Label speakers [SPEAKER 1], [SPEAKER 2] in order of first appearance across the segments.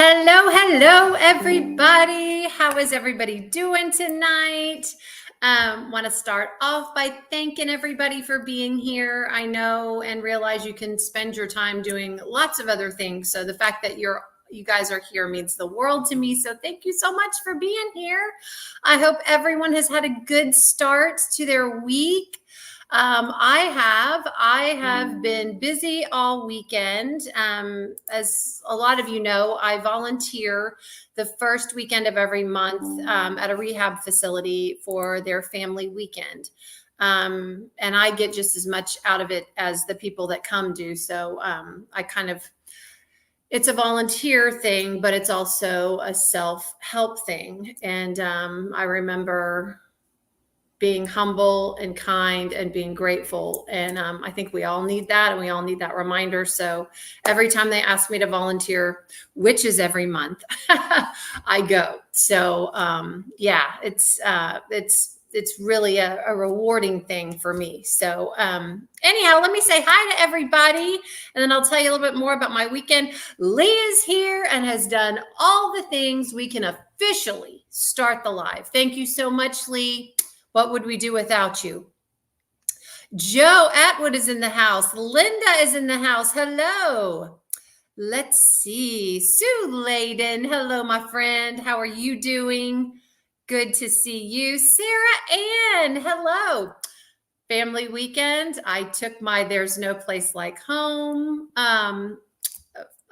[SPEAKER 1] Hello, everybody. How is everybody doing tonight? Want to start off by thanking everybody for being here. I know and realize you can spend your time doing lots of other things. So the fact that you guys are here means the world to me. So thank you so much for being here. I hope everyone has had a good start to their week. I have been busy all weekend. As a lot of you know, I volunteer the first weekend of every month at a rehab facility for their family weekend. And I get just as much out of it as the people that come do. So it's a volunteer thing, but it's also a self-help thing. And I remember being humble and kind and being grateful. And I think we all need that, and we all need that reminder. So every time they ask me to volunteer, which is every month, I go. So it's really a rewarding thing for me. So anyhow, let me say hi to everybody, and then I'll tell you a little bit more about my weekend. Lee is here and has done all the things we can officially start the live. Thank you so much, Lee. What would we do without you? Joe Atwood is in the house. Linda is in the house. Hello. Let's see. Sue Layden. Hello, my friend. How are you doing? Good to see you. Sarah Ann. Hello. Family weekend. I took my There's No Place Like Home.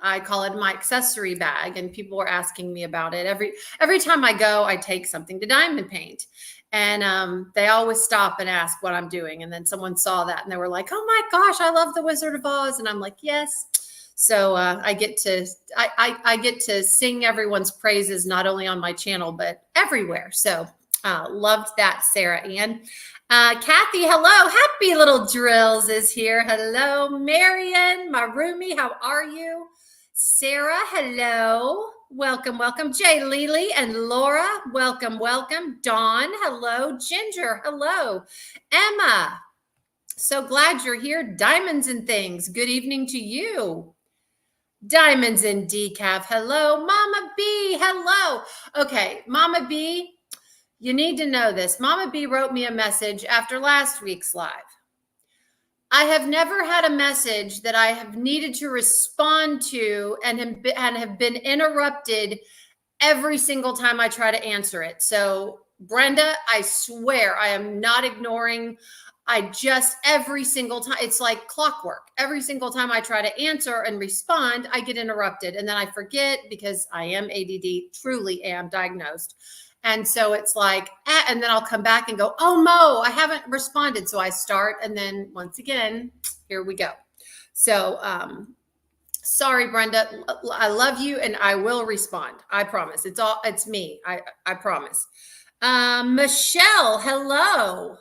[SPEAKER 1] I call it my accessory bag, and people were asking me about it. Every time I go, I take something to diamond paint. And they always stop and ask what I'm doing. And then someone saw that and they were like, oh my gosh, I love the Wizard of Oz. And I'm like, yes. So I get to sing everyone's praises, not only on my channel, but everywhere. So loved that, Sarah Ann. Kathy, hello. Happy Little Drills is here. Hello. Marion, my roomie, how are you? Sarah, hello. Welcome. Jay Lily and Laura, welcome. Dawn, hello. Ginger, hello. Emma, so glad you're here. Diamonds and Things, good evening to you. Diamonds and Decaf, hello. Mama B, hello. Okay, Mama B, you need to know this. Mama B wrote me a message after last week's live. I have never had a message that I have needed to respond to and have been interrupted every single time I try to answer it. So Brenda, I swear I am not ignoring. Every single time, it's like clockwork. Every single time I try to answer and respond, I get interrupted. And then I forget because I am ADD, truly am diagnosed. And so it's like, and then I'll come back and go, oh, Mo, I haven't responded. So I start. And then once again, here we go. So sorry, Brenda, I love you and I will respond. I promise. It's me. I promise. Michelle, hello.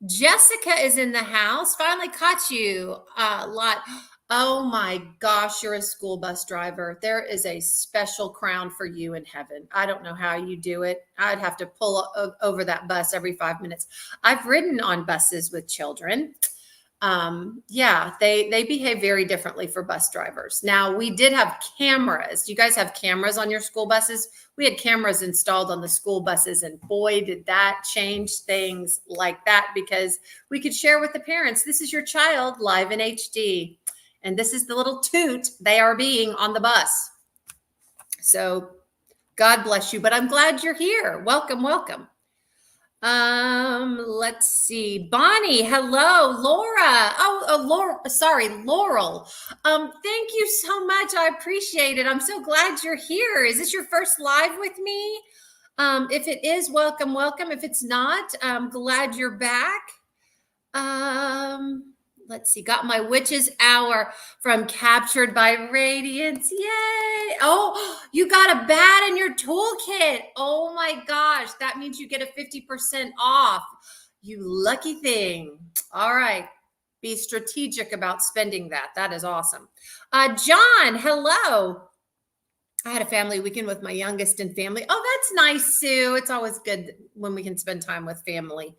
[SPEAKER 1] Jessica is in the house. Finally caught you a lot. Oh my gosh, you're a school bus driver. There is a special crown for you in heaven. I don't know how you do it. I'd have to pull over that bus every 5 minutes. I've ridden on buses with children. They behave very differently for bus drivers. Now, we did have cameras. Do you guys have cameras on your school buses? We had cameras installed on the school buses, and boy, did that change things like that, because we could share with the parents, this is your child live in HD. And this is the little toot they are being on the bus. So God bless you, but I'm glad you're here. Welcome. Let's see. Bonnie, hello. Laura. Laurel. Thank you so much. I appreciate it. I'm so glad you're here. Is this your first live with me? If it is, welcome. If it's not, I'm glad you're back. Let's see, got my witch's hour from Captured by Radiance. Yay. Oh, you got a bat in your toolkit. Oh my gosh. That means you get a 50% off. You lucky thing. All right. Be strategic about spending that. That is awesome. John, hello. I had a family weekend with my youngest and family. Oh, that's nice, Sue. It's always good when we can spend time with family.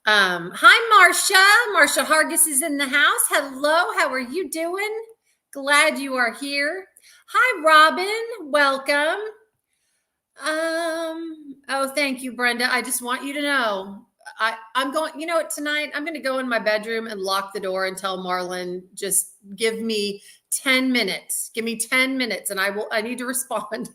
[SPEAKER 1] Hi, Marsha. Marsha Hargis is in the house. Hello. How are you doing? Glad you are here. Hi, Robin. Welcome. Oh, thank you, Brenda. I just want you to know I'm going, you know what, tonight I'm going to go in my bedroom and lock the door and tell Marlon, just give me 10 minutes. Give me 10 minutes and I need to respond.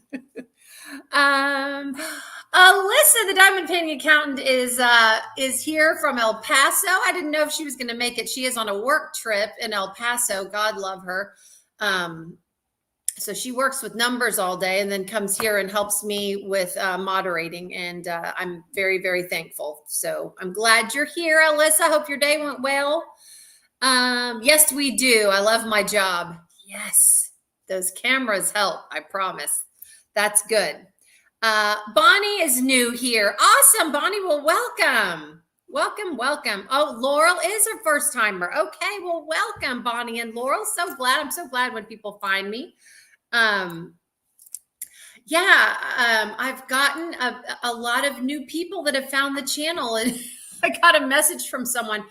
[SPEAKER 1] Alyssa, the diamond painting accountant, is here from El Paso. I didn't know if she was going to make it. She is on a work trip in El Paso. God love her. So she works with numbers all day and then comes here and helps me with moderating. And I'm very, very thankful. So I'm glad you're here, Alyssa. Hope your day went well. Yes, we do. I love my job. Yes, those cameras help. I promise. That's good. Bonnie is new here. Awesome, Bonnie. Well, welcome. Welcome, welcome. Oh, Laurel is a first timer. Okay, well, welcome, Bonnie and Laurel. So glad. I'm so glad when people find me. I've gotten a lot of new people that have found the channel, and I got a message from someone.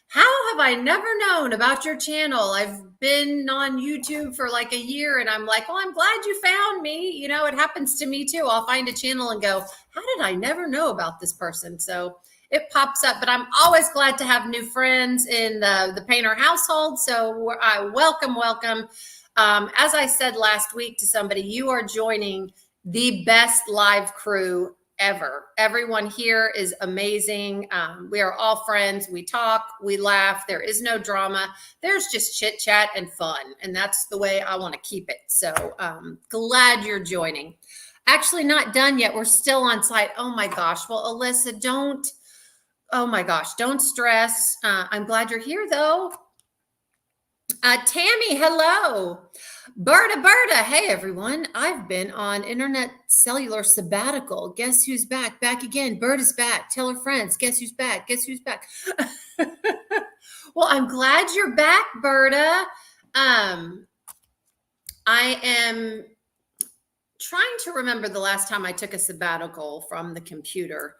[SPEAKER 1] How have I never known about your channel? I've been on YouTube for like a year, and I'm like, well, I'm glad you found me. You know, it happens to me too. I'll find a channel and go, how did I never know about this person? So it pops up, but I'm always glad to have new friends in the painter household. So I welcome. As I said last week to somebody, you are joining the best live crew ever. Everyone here is amazing. We are all friends. We talk, we laugh. There is no drama. There's just chit chat and fun. And that's the way I want to keep it. So glad you're joining. Actually, not done yet. We're still on site. Oh my gosh. Well, Alyssa, don't stress. I'm glad you're here though. Tammy, hello. Berta, hey everyone. I've been on internet cellular sabbatical. Guess who's back? Back again. Berta's back. Tell her friends. Guess who's back? Guess who's back? Well, I'm glad you're back, Berta. I am trying to remember the last time I took a sabbatical from the computer.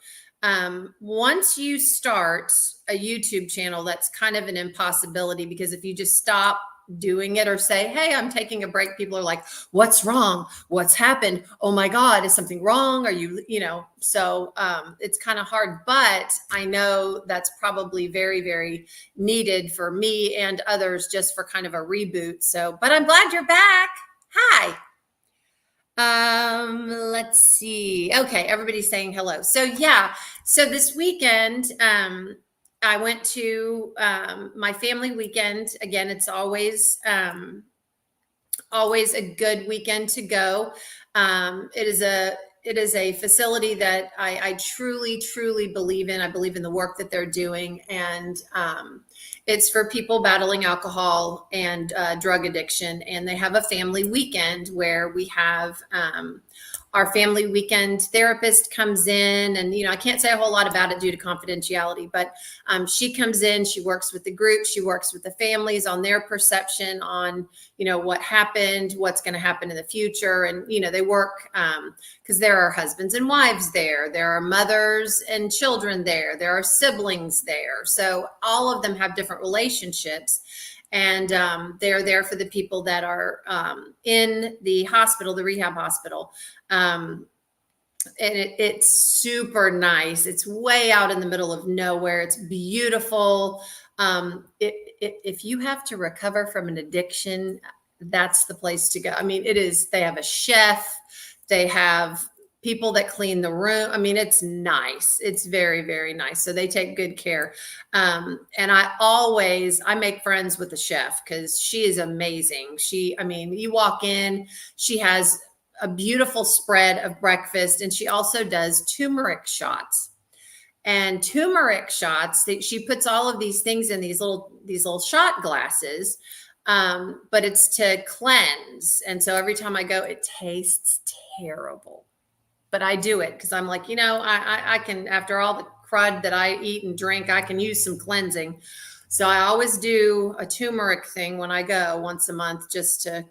[SPEAKER 1] Once you start a YouTube channel, that's kind of an impossibility, because if you just stop doing it or say, hey, I'm taking a break, people are like, what's wrong? What's happened? Oh my God, is something wrong? Are you know, so it's kind of hard, but I know that's probably very, very needed for me and others, just for kind of a reboot. So, but I'm glad you're back. Hi. Let's see. Okay, everybody's saying hello. So yeah, so this weekend, I went to my family weekend. Again, it's always a good weekend to go. It is a facility that I truly believe in. I believe in the work that they're doing, and it's for people battling alcohol and drug addiction. And they have a family weekend where we have our family weekend therapist comes in, and I can't say a whole lot about it due to confidentiality, but she comes in, she works with the group, she works with the families on their perception on what happened, what's going to happen in the future. And they work because there are husbands and wives there are mothers and children there are siblings there, so all of them have different relationships. And they're there for the people that are in the hospital, the rehab hospital. And it's super nice. It's way out in the middle of nowhere. It's beautiful. If you have to recover from an addiction, that's the place to go. I mean, it is. They have a chef. They have people that clean the room. I mean, it's nice. It's very, very nice. So they take good care. And I make friends with the chef because she is amazing. You walk in, she has a beautiful spread of breakfast, and she also does turmeric shots. And turmeric shots, she puts all of these things in these little shot glasses, but it's to cleanse. And so every time I go, it tastes terrible. But I do it because I'm like, I can, after all the crud that I eat and drink, I can use some cleansing. So I always do a turmeric thing when I go once a month, just to,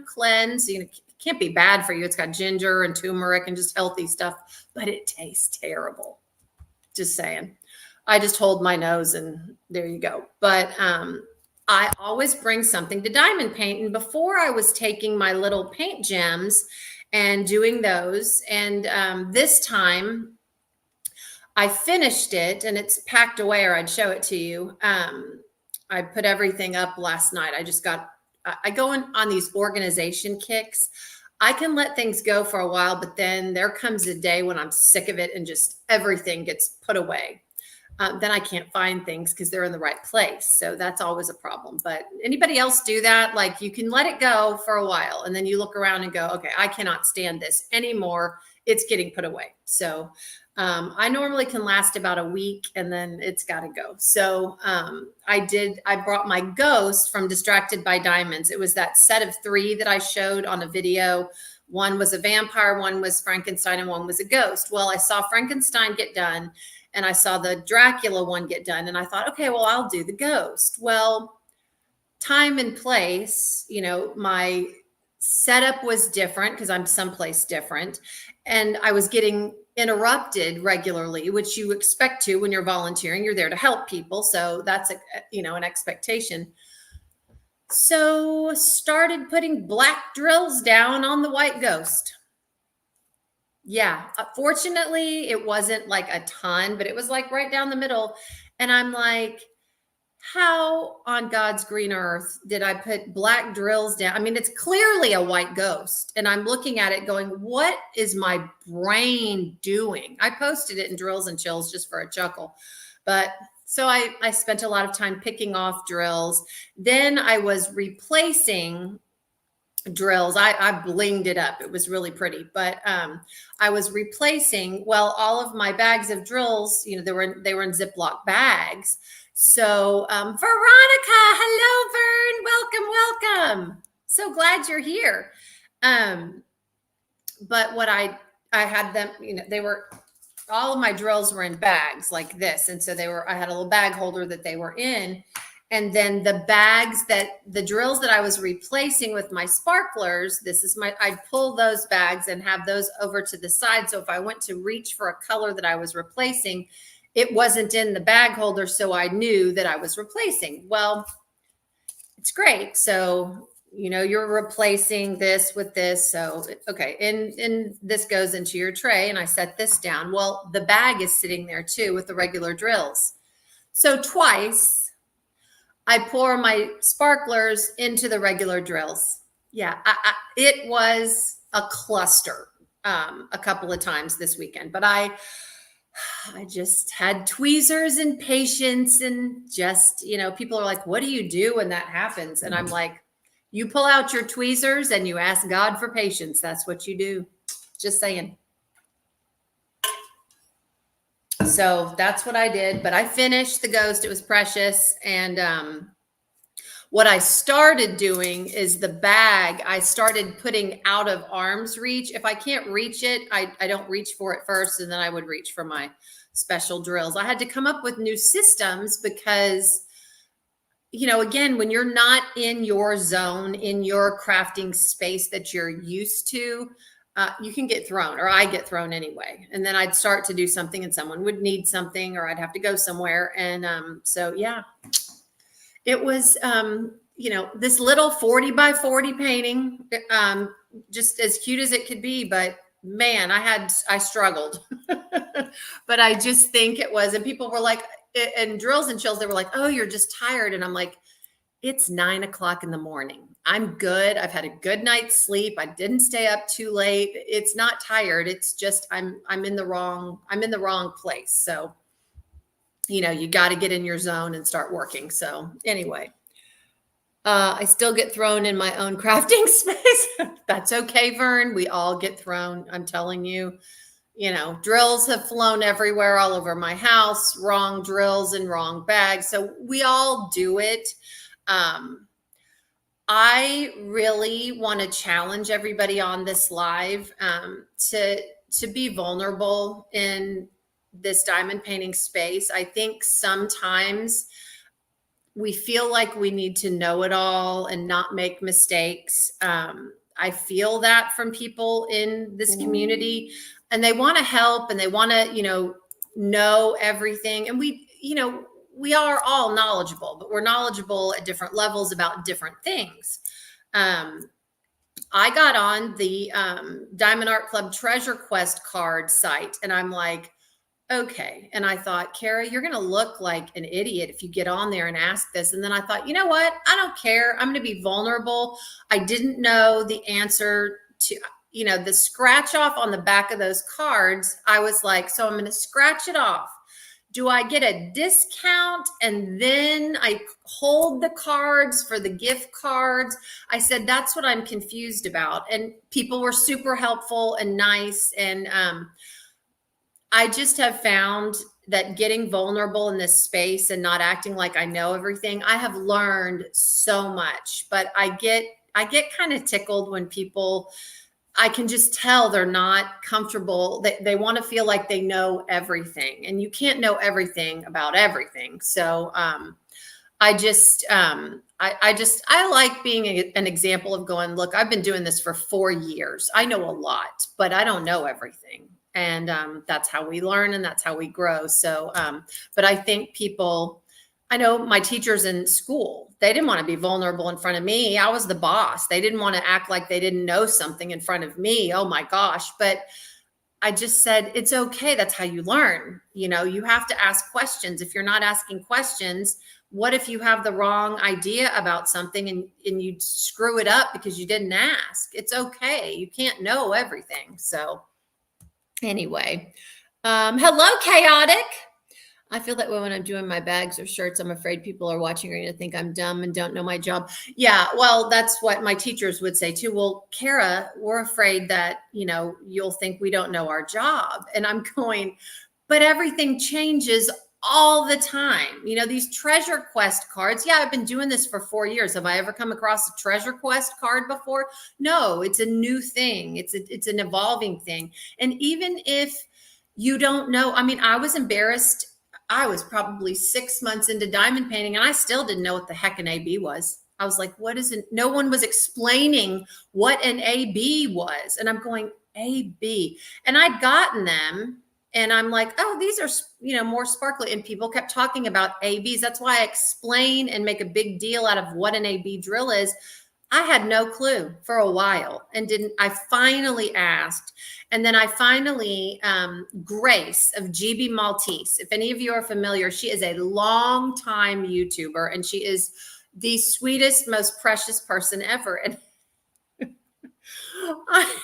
[SPEAKER 1] cleanse. It can't be bad for you. It's got ginger and turmeric and just healthy stuff, but it tastes terrible. Just saying. I just hold my nose and there you go. But I always bring something to diamond paint. And before I was taking my little paint gems and doing those. And this time I finished it and it's packed away, or I'd show it to you. I put everything up last night. I go on these organization kicks. I can let things go for a while, but then there comes a day when I'm sick of it and just everything gets put away. Then I can't find things because they're in the right place. So that's always a problem. But anybody else do that? Like, you can let it go for a while and then you look around and go, okay, I cannot stand this anymore. It's getting put away. So I normally can last about a week and then it's got to go. So I brought my ghost from Distracted by Diamonds. It was that set of 3 that I showed on a video. One was a vampire, one was Frankenstein, and one was a ghost. Well, I saw Frankenstein get done and I saw the Dracula one get done. And I thought, okay, well, I'll do the ghost. Well, time and place, my setup was different because I'm someplace different. And I was getting interrupted regularly, which you expect to when you're volunteering. You're there to help people. So that's an expectation. So started putting black drills down on the white ghost. Yeah. Fortunately, it wasn't like a ton, but it was like right down the middle. And I'm like, how on God's green earth did I put black drills down? I mean, it's clearly a white ghost. And I'm looking at it going, what is my brain doing? I posted it in Drills and Chills just for a chuckle. But so I spent a lot of time picking off drills. Then I was replacing drills. I blinged it up. It was really pretty, but I was replacing, all of my bags of drills, they were in Ziploc bags. So Veronica, hello, Vern, welcome. So glad you're here. But what I had them, they were, all of my drills were in bags like this. And so I had a little bag holder that they were in. And then the drills that I was replacing with my sparklers, I'd pull those bags and have those over to the side. So if I went to reach for a color that I was replacing, it wasn't in the bag holder. So I knew that I was replacing. Well, it's great. So, you're replacing this with this. So, okay. And this goes into your tray and I set this down. Well, the bag is sitting there too with the regular drills. So twice, I pour my sparklers into the regular drills. Yeah, it was a cluster a couple of times this weekend, but I just had tweezers and patience and just, people are like, what do you do when that happens? And I'm like, you pull out your tweezers and you ask God for patience. That's what you do. Just saying. So that's what I did, but I finished the ghost. It was precious. And what I started doing is the bag, I started putting out of arm's reach. If I can't reach it, I don't reach for it first, and then I would reach for my special drills. I had to come up with new systems because, again, when you're not in your zone, in your crafting space that you're used to, you can get thrown, or I get thrown anyway. And then I'd start to do something and someone would need something, or I'd have to go somewhere. And so, yeah, it was, this little 40 by 40 painting, just as cute as it could be. But man, I struggled, but I just think it was, and people were like, in Drills and Chills, they were like, oh, you're just tired. And I'm like, it's 9 o'clock in the morning. I'm good. I've had a good night's sleep. I didn't stay up too late. It's not tired. It's just, I'm in the wrong place. So, you got to get in your zone and start working. So anyway, I still get thrown in my own crafting space. That's okay, Vern. We all get thrown. I'm telling you, drills have flown everywhere, all over my house, wrong drills and wrong bags. So we all do it. I really want to challenge everybody on this live to be vulnerable in this diamond painting space. I think sometimes we feel like we need to know it all and not make mistakes. I feel that from people in this community, and they want to help and they want to, know everything. And we are all knowledgeable, but we're knowledgeable at different levels about different things. I got on the Diamond Art Club Treasure Quest card site, and I'm like, okay. And I thought, Kara, you're going to look like an idiot if you get on there and ask this. And then I thought, you know what? I don't care. I'm going to be vulnerable. I didn't know the answer to, the scratch off on the back of those cards. I was like, so I'm going to scratch it off. Do I get a discount and then I hold the cards for the gift cards? I said, that's what I'm confused about. And people were super helpful and nice. And I just have found that getting vulnerable in this space and not acting like I know everything, I have learned so much. But I get kind of tickled when people, I can just tell they're not comfortable. They want to feel like they know everything, and you can't know everything about everything. So I like being an example of going, look, I've been doing this for 4 years. I know a lot, but I don't know everything. And that's how we learn and that's how we grow. So, but I think I know my teachers in school, they didn't want to be vulnerable in front of me. I was the boss. They didn't want to act like they didn't know something in front of me. Oh my gosh. But I just said, it's okay. That's how you learn. You have to ask questions. If you're not asking questions, what if you have the wrong idea about something and you screw it up because you didn't ask? It's okay. You can't know everything. So anyway, hello, Chaotic. I feel that way when I'm doing my bags or shirts. I'm afraid people are watching are going to think I'm dumb and don't know my job. Yeah, well, that's what my teachers would say too. Well, Kara, we're afraid that, you'll think we don't know our job. And I'm going, but everything changes all the time. These Treasure Quest cards. Yeah, I've been doing this for 4 years. Have I ever come across a Treasure Quest card before? No, it's a new thing. It's an evolving thing. And even if you don't know, I was embarrassed. I was probably 6 months into diamond painting and I still didn't know what the heck an AB was. I was like, what is it? No one was explaining what an AB was. And I'm going, AB. And I'd gotten them and I'm like, oh, these are, more sparkly. And people kept talking about ABs. That's why I explain and make a big deal out of what an AB drill is. I had no clue for a while I finally asked. And then I finally, Grace of GB Maltese, if any of you are familiar, she is a long-time YouTuber and she is the sweetest, most precious person ever. And I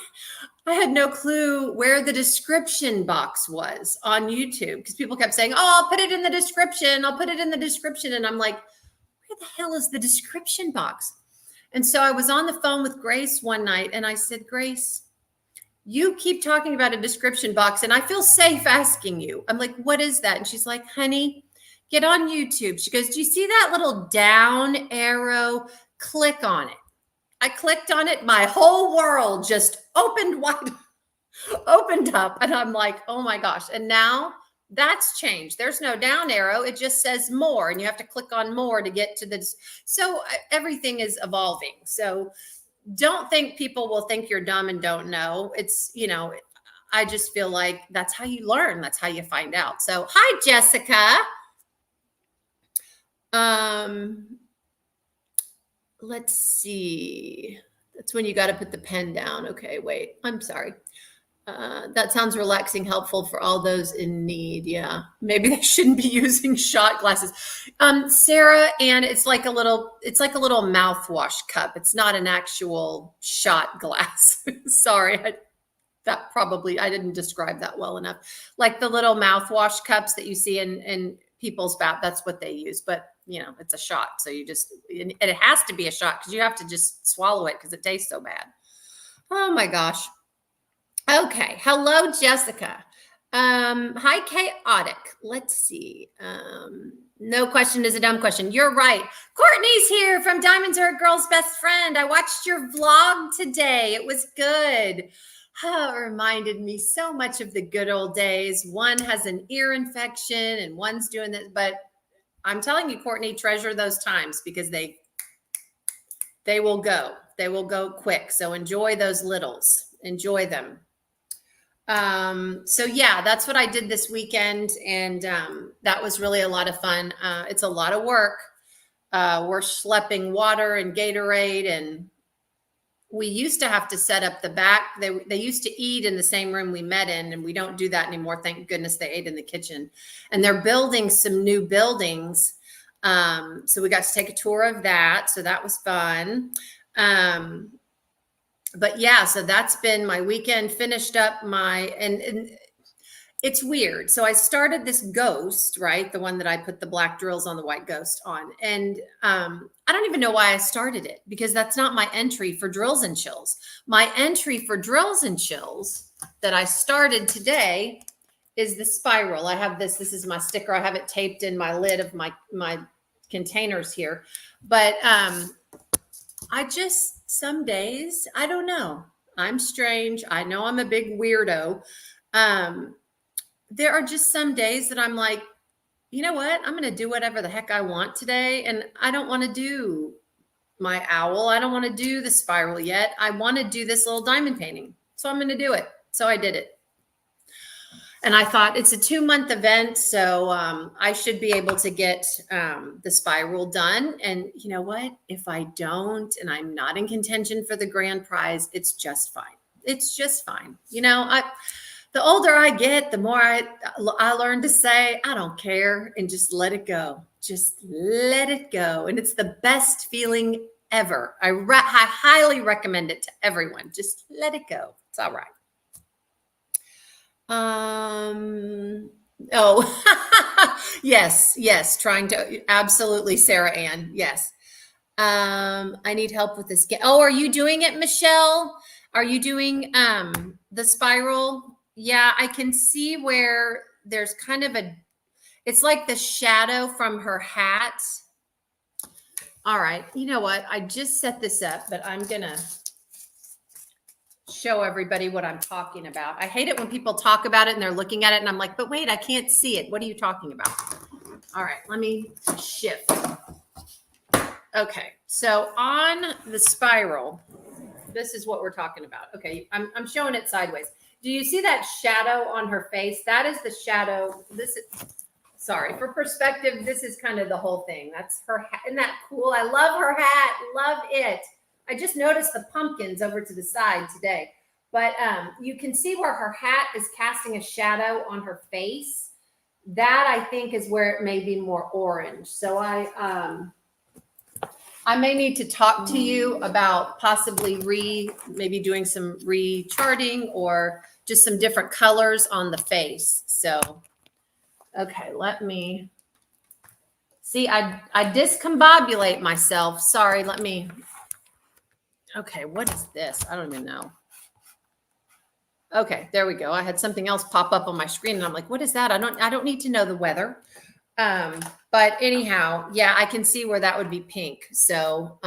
[SPEAKER 1] had no clue where the description box was on YouTube because people kept saying, oh, I'll put it in the description. I'll put it in the description. And I'm like, where the hell is the description box? And so I was on the phone with Grace one night and I said, Grace, you keep talking about a description box and I feel safe asking you. I'm like, what is that? And she's like, honey, get on YouTube. She goes, do you see that little down arrow? Click on it. I clicked on it. My whole world just opened up. And I'm like, oh my gosh. And now that's changed. There's no down arrow. It just says more and you have to click on more to get to this. So everything is evolving. So don't think people will think you're dumb and don't know. It's, I just feel like that's how you learn. That's how you find out. So hi, Jessica. Let's see. That's when you got to put the pen down. Okay, wait, I'm sorry. That sounds relaxing, helpful for all those in need. Yeah, maybe they shouldn't be using shot glasses. Sarah, and it's like a little mouthwash cup. It's not an actual shot glass. Sorry, I didn't describe that well enough. Like the little mouthwash cups that you see in people's bath, that's what they use. But it's a shot, so and it has to be a shot because you have to just swallow it because it tastes so bad. Oh my gosh. Okay. Hello, Jessica. Hi, Chaotic. Let's see. No question is a dumb question. You're right. Courtney's here from Diamonds Are a Girl's Best Friend. I watched your vlog today. It was good. Oh, it reminded me so much of the good old days. One has an ear infection and one's doing this, but I'm telling you, Courtney, treasure those times because they will go. They will go quick. So enjoy those littles. Enjoy them. So yeah, that's what I did this weekend. And that was really a lot of fun. It's a lot of work. We're schlepping water and Gatorade, and we used to have to set up the back. They used to eat in the same room we met in, and we don't do that anymore. Thank goodness they ate in the kitchen. And they're building some new buildings. So we got to take a tour of that. So that was fun. But yeah, so that's been my weekend. Finished up and it's weird. So I started this Ghost, right? The one that I put the black drills on the white Ghost on. And I don't even know why I started it, because that's not my entry for Drills and Chills. My entry for Drills and Chills that I started today is the Spiral. I have this is my sticker. I have it taped in my lid of my containers here. But I just, some days, I don't know. I'm strange. I know I'm a big weirdo. There are just some days that I'm like, you know what? I'm going to do whatever the heck I want today. And I don't want to do my owl. I don't want to do the spiral yet. I want to do this little diamond painting. So I'm going to do it. So I did it. And I thought it's a 2-month event. So I should be able to get the spiral done. And you know what? If I don't, and I'm not in contention for the grand prize, it's just fine. It's just fine. You know, the older I get, the more I learn to say, I don't care, and just let it go. Just let it go. And it's the best feeling ever. I highly recommend it to everyone. Just let it go. It's all right. Oh, yes. Trying to, absolutely, Sarah Ann. Yes. I need help with this. Oh, are you doing it, Michelle? Are you doing the spiral? Yeah, I can see where there's kind of it's like the shadow from her hat. All right. You know what? I just set this up, but I'm going to show everybody what I'm talking about. I hate it when people talk about it and they're looking at it and I'm like, but wait, I can't see it. What are you talking about? All right. Let me shift. Okay. So on the spiral, this is what we're talking about. Okay. I'm showing it sideways. Do you see that shadow on her face? That is the shadow. Sorry, for perspective, this is kind of the whole thing. That's her hat. Isn't that cool? I love her hat. Love it. I just noticed the pumpkins over to the side today. But you can see where her hat is casting a shadow on her face. That, I think, is where it may be more orange. So I may need to talk to you about possibly maybe doing some recharting or just some different colors on the face. So, okay, let me see. I discombobulate myself. Sorry, okay, what is this? I don't even know. Okay, there we go. I had something else pop up on my screen and I'm like, what is that? I don't need to know the weather. But anyhow, yeah, I can see where that would be pink. So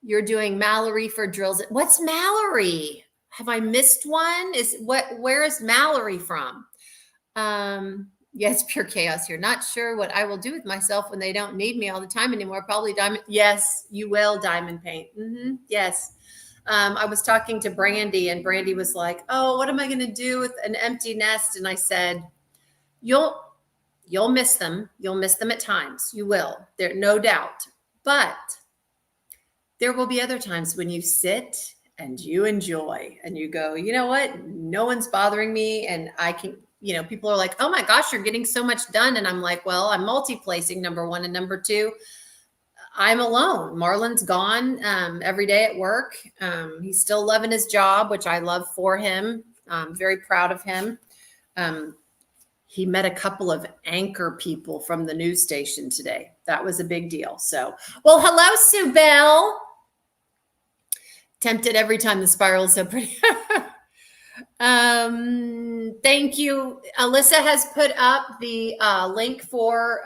[SPEAKER 1] you're doing Mallory for drills. What's Mallory? Have I missed one? Where is Mallory from? Yes, pure chaos here. Not sure what I will do with myself when they don't need me all the time anymore. Probably diamond. Yes, you will diamond paint. Yes. I was talking to Brandy and Brandy was like, oh, what am I going to do with an empty nest? And I said, you'll miss them. You'll miss them at times. You will. There, no doubt. But there will be other times when you sit and you enjoy and you go, you know what? No one's bothering me. And I can, people are like, oh my gosh, you're getting so much done. And I'm like, well, I'm multi-placing, number one. And number two, I'm alone. Marlon's gone every day at work. He's still loving his job, which I love for him. I'm very proud of him. He met a couple of anchor people from the news station today. That was a big deal. So, well, hello, Sue Bell. Tempted every time the spiral is so pretty. Thank you. Alyssa has put up the link for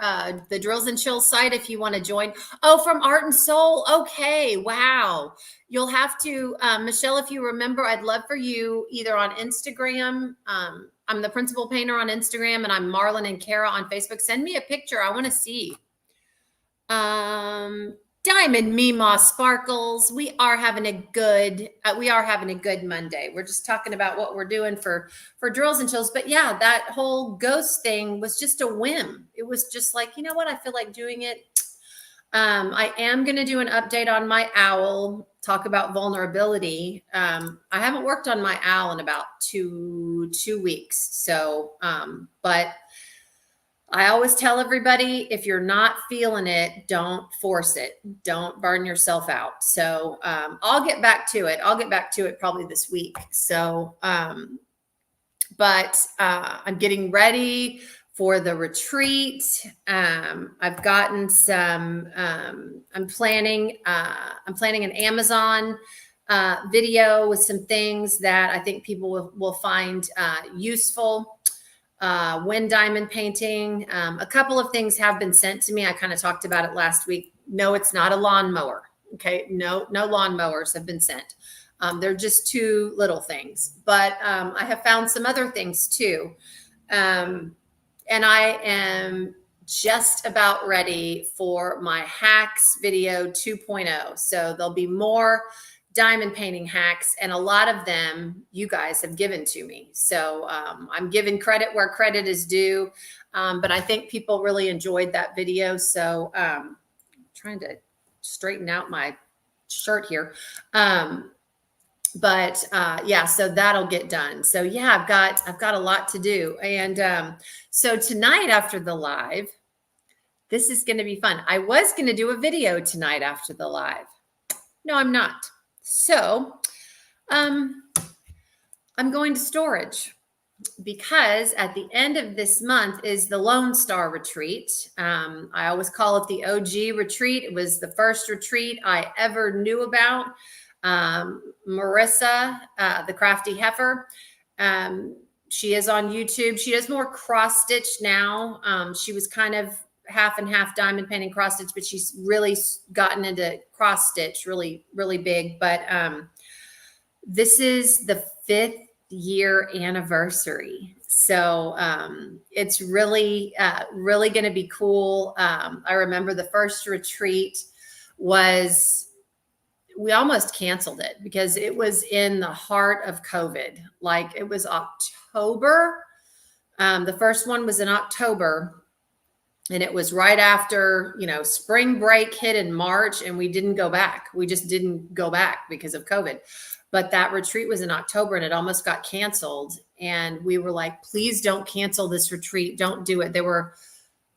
[SPEAKER 1] the Drills and Chills site if you want to join. Oh, from Art and Soul. Okay. Wow. You'll have to, Michelle, if you remember, I'd love for you either on Instagram. I'm the principal painter on Instagram and I'm Marlon and Kara on Facebook. Send me a picture. I want to see. Diamond Meemaw Sparkles. We are having a good Monday. We're just talking about what we're doing for drills and chills. But yeah, that whole ghost thing was just a whim. It was just like, you know what? I feel like doing it. I am going to do an update on my owl, talk about vulnerability. I haven't worked on my owl in about two weeks. So, but I always tell everybody, if you're not feeling it, don't force it. Don't burn yourself out. So I'll get back to it. I'll get back to it probably this week. So, but I'm getting ready for the retreat. I've gotten some, I'm planning an Amazon video with some things that I think people will find useful. Wind diamond painting. A couple of things have been sent to me. I kind of talked about it last week. No, it's not a lawnmower. Okay. No lawnmowers have been sent. They're just two little things, but I have found some other things too. And I am just about ready for my hacks video 2.0. So there'll be more diamond painting hacks, and a lot of them you guys have given to me. So I'm giving credit where credit is due. But I think people really enjoyed that video. So I'm trying to straighten out my shirt here. But yeah, so that'll get done. So yeah, I've got a lot to do. And so tonight after the live, this is going to be fun. I was going to do a video tonight after the live. No, I'm not. So I'm going to storage because at the end of this month is the Lone Star Retreat. I always call it the OG retreat. It was the first retreat I ever knew about. Marissa, the Crafty Heifer, she is on YouTube. She does more cross stitch now. She was kind of half and half diamond painting cross stitch, but she's really gotten into cross stitch really, really big. But this is the 5th year anniversary. So it's really, really going to be cool. I remember the first retreat we almost canceled it because it was in the heart of COVID. Like it was October. The first one was in October. And it was right after, spring break hit in March, and we didn't go back. We just didn't go back because of COVID. But that retreat was in October and it almost got canceled. And we were like, please don't cancel this retreat. Don't do it. There were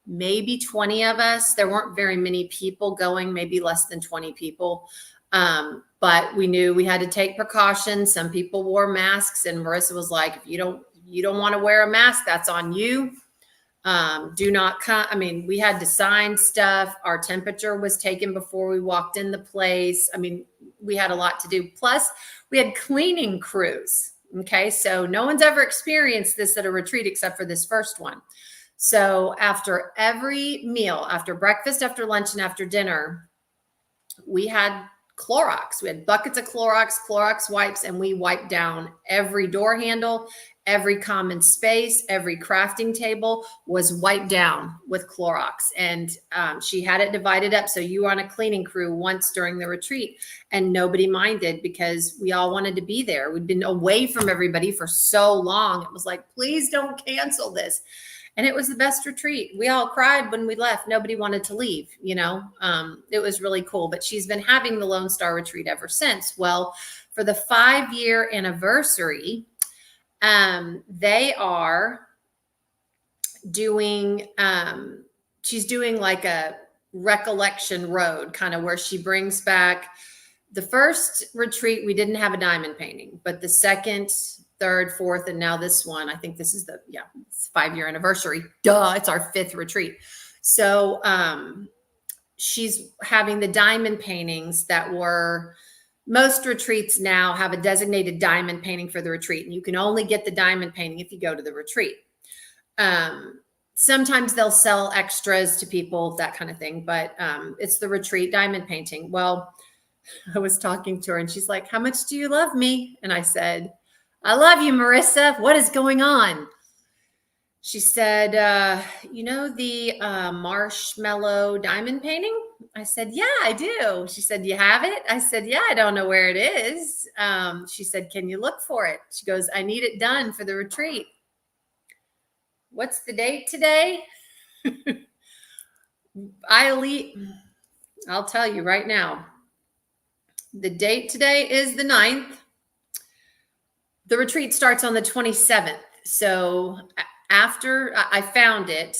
[SPEAKER 1] maybe 20 of us. There weren't very many people going, maybe less than 20 people. But we knew we had to take precautions. Some people wore masks, and Marissa was like, if you don't want to wear a mask, that's on you. Do not come. I mean, we had to sign stuff. Our temperature was taken before we walked in the place. I mean, we had a lot to do. Plus we had cleaning crews. Okay. So no one's ever experienced this at a retreat except for this first one. So after every meal, after breakfast, after lunch, and after dinner, we had Clorox. We had buckets of Clorox wipes, and we wiped down every door handle, every common space, every crafting table was wiped down with Clorox. And she had it divided up. So you were on a cleaning crew once during the retreat, and nobody minded because we all wanted to be there. We'd been away from everybody for so long. It was like, please don't cancel this. And it was the best retreat. We all cried when we left. Nobody wanted to leave, it was really cool. But she's been having the Lone Star Retreat ever since. Well, for the 5-year anniversary, they are doing, she's doing like a recollection road, kind of where she brings back the first retreat. We didn't have a diamond painting, but the second, third, fourth, and now this one, I think this is it's 5-year anniversary. Duh, it's our 5th retreat. So she's having the diamond paintings that were, most retreats now have a designated diamond painting for the retreat, and you can only get the diamond painting if you go to the retreat. Sometimes they'll sell extras to people, that kind of thing, but it's the retreat diamond painting. Well, I was talking to her and she's like, how much do you love me? And I said, I love you, Marissa. What is going on? She said, the marshmallow diamond painting? I said, yeah, I do. She said, you have it? I said, yeah, I don't know where it is. She said, can you look for it? She goes, I need it done for the retreat. What's the date today? I'll tell you right now. The date today is the 9th. The retreat starts on the 27th. So after I found it,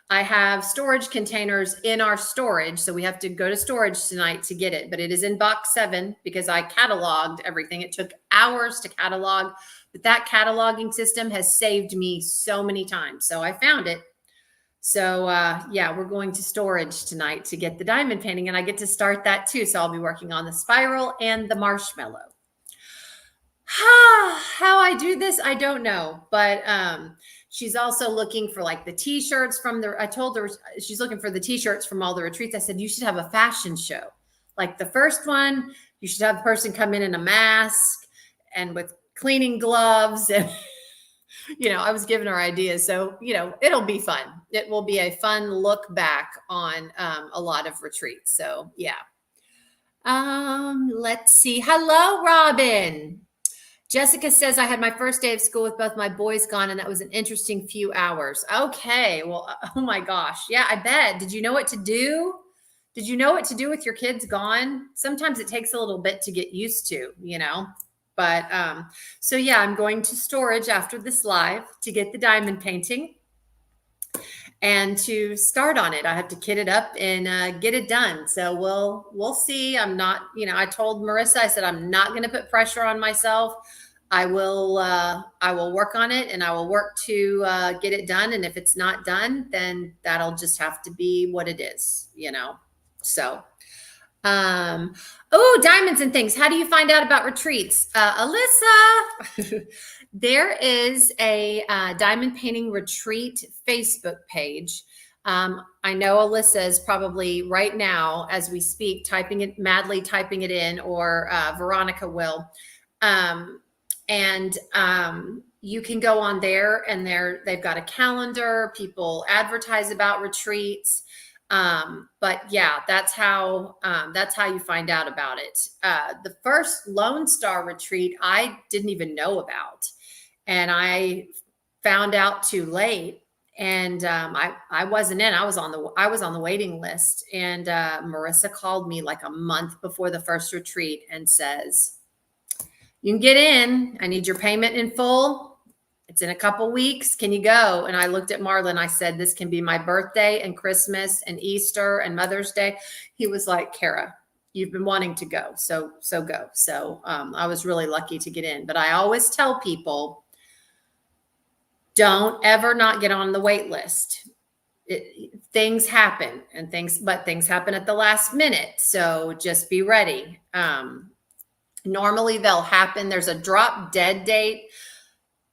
[SPEAKER 1] I have storage containers in our storage. So we have to go to storage tonight to get it, but it is in box 7 because I cataloged everything. It took hours to catalog, but that cataloging system has saved me so many times. So I found it. So yeah, we're going to storage tonight to get the diamond painting, and I get to start that too. So I'll be working on the spiral and the marshmallow. How I do this, I don't know, but she's also looking for like the t-shirts from I told her she's looking for the t-shirts from all the retreats. I said, you should have a fashion show. Like the first one, you should have a person come in a mask and with cleaning gloves. And, I was giving her ideas. So, it'll be fun. It will be a fun look back on a lot of retreats. So yeah. Let's see. Hello, Robin. Jessica says, I had my first day of school with both my boys gone, and that was an interesting few hours. Okay. Well, oh my gosh. Yeah, I bet. Did you know what to do? Did you know what to do with your kids gone? Sometimes it takes a little bit to get used to, But so yeah, I'm going to storage after this live to get the diamond painting and to start on it. I have to kit it up and get it done. So we'll see. I'm not, I told Marissa, I said, I'm not going to put pressure on myself. I will work on it, and I will work to get it done. And if it's not done, then that'll just have to be what it is, So, oh, diamonds and things. How do you find out about retreats? Alyssa, there is a diamond painting retreat Facebook page. I know Alyssa is probably right now, as we speak, madly typing it in, or Veronica will. You can go on there, and they've got a calendar. People advertise about retreats. But yeah, that's how you find out about it. The first Lone Star retreat I didn't even know about, and I found out too late. And I wasn't in. I was on the waiting list. And Marissa called me like a month before the first retreat and says, you can get in. I need your payment in full. It's in a couple weeks. Can you go? And I looked at Marlon. I said, this can be my birthday and Christmas and Easter and Mother's Day. He was like, Kara, you've been wanting to go. So go. So I was really lucky to get in. But I always tell people, don't ever not get on the wait list. Things happen, but things happen at the last minute. So just be ready. Normally they'll happen. There's a drop dead date.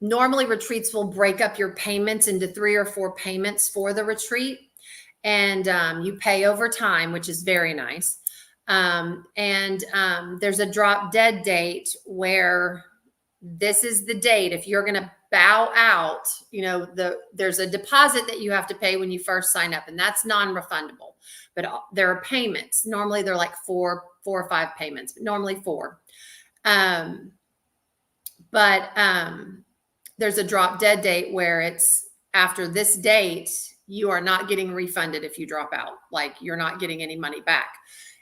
[SPEAKER 1] Normally retreats will break up your payments into 3 or 4 payments for the retreat. And you pay over time, which is very nice. There's a drop dead date where this is the date. If you're going to bow out, there's a deposit that you have to pay when you first sign up, and that's non-refundable. But there are payments. Normally they're like 4 or 5 payments, but normally 4. There's a drop dead date where it's after this date, you are not getting refunded if you drop out. Like, you're not getting any money back.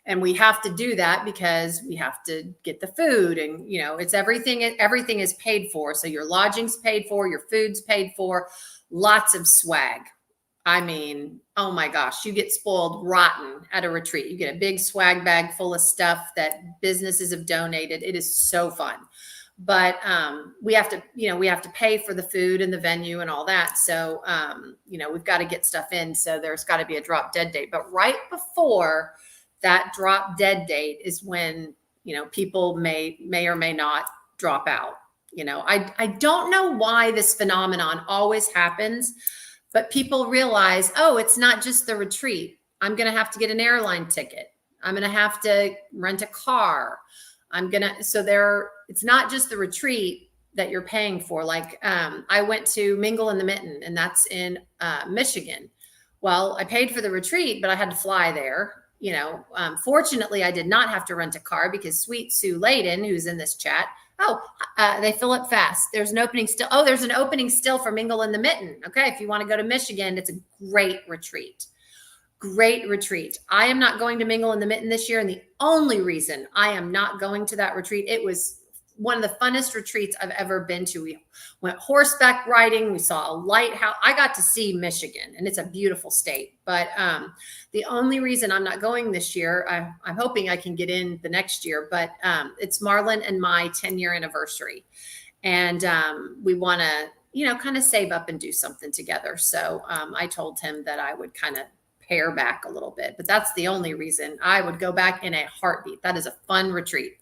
[SPEAKER 1] And we have to do that because we have to get the food, and it's everything is paid for. So your lodging's paid for, your food's paid for, lots of swag. I mean, oh my gosh, you get spoiled rotten at a retreat. You get a big swag bag full of stuff that businesses have donated. It is so fun. But we have to pay for the food and the venue and all that. So we've got to get stuff in. So there's got to be a drop dead date. But right before that drop dead date is when people may or may not drop out. I don't know why this phenomenon always happens. But people realize, oh, it's not just the retreat. I'm going to have to get an airline ticket. I'm going to have to rent a car. It's not just the retreat that you're paying for. Like I went to Mingle in the Mitten, and that's in Michigan. Well, I paid for the retreat, but I had to fly there. Fortunately, I did not have to rent a car because Sweet Sue Layden, who's in this chat, they fill up fast. There's an opening still. Oh, there's an opening still for Mingle in the Mitten. Okay, if you want to go to Michigan, it's a great retreat. Great retreat. I am not going to Mingle in the Mitten this year, and the only reason I am not going to that retreat, it was one of the funnest retreats I've ever been to. We went horseback riding. We saw a lighthouse. I got to see Michigan, and it's a beautiful state. But the only reason I'm not going this year, I'm hoping I can get in the next year, but it's Marlon and my 10-year anniversary. And we want to, kind of save up and do something together. So I told him that I would kind of pare back a little bit, but that's the only reason. I would go back in a heartbeat. That is a fun retreat.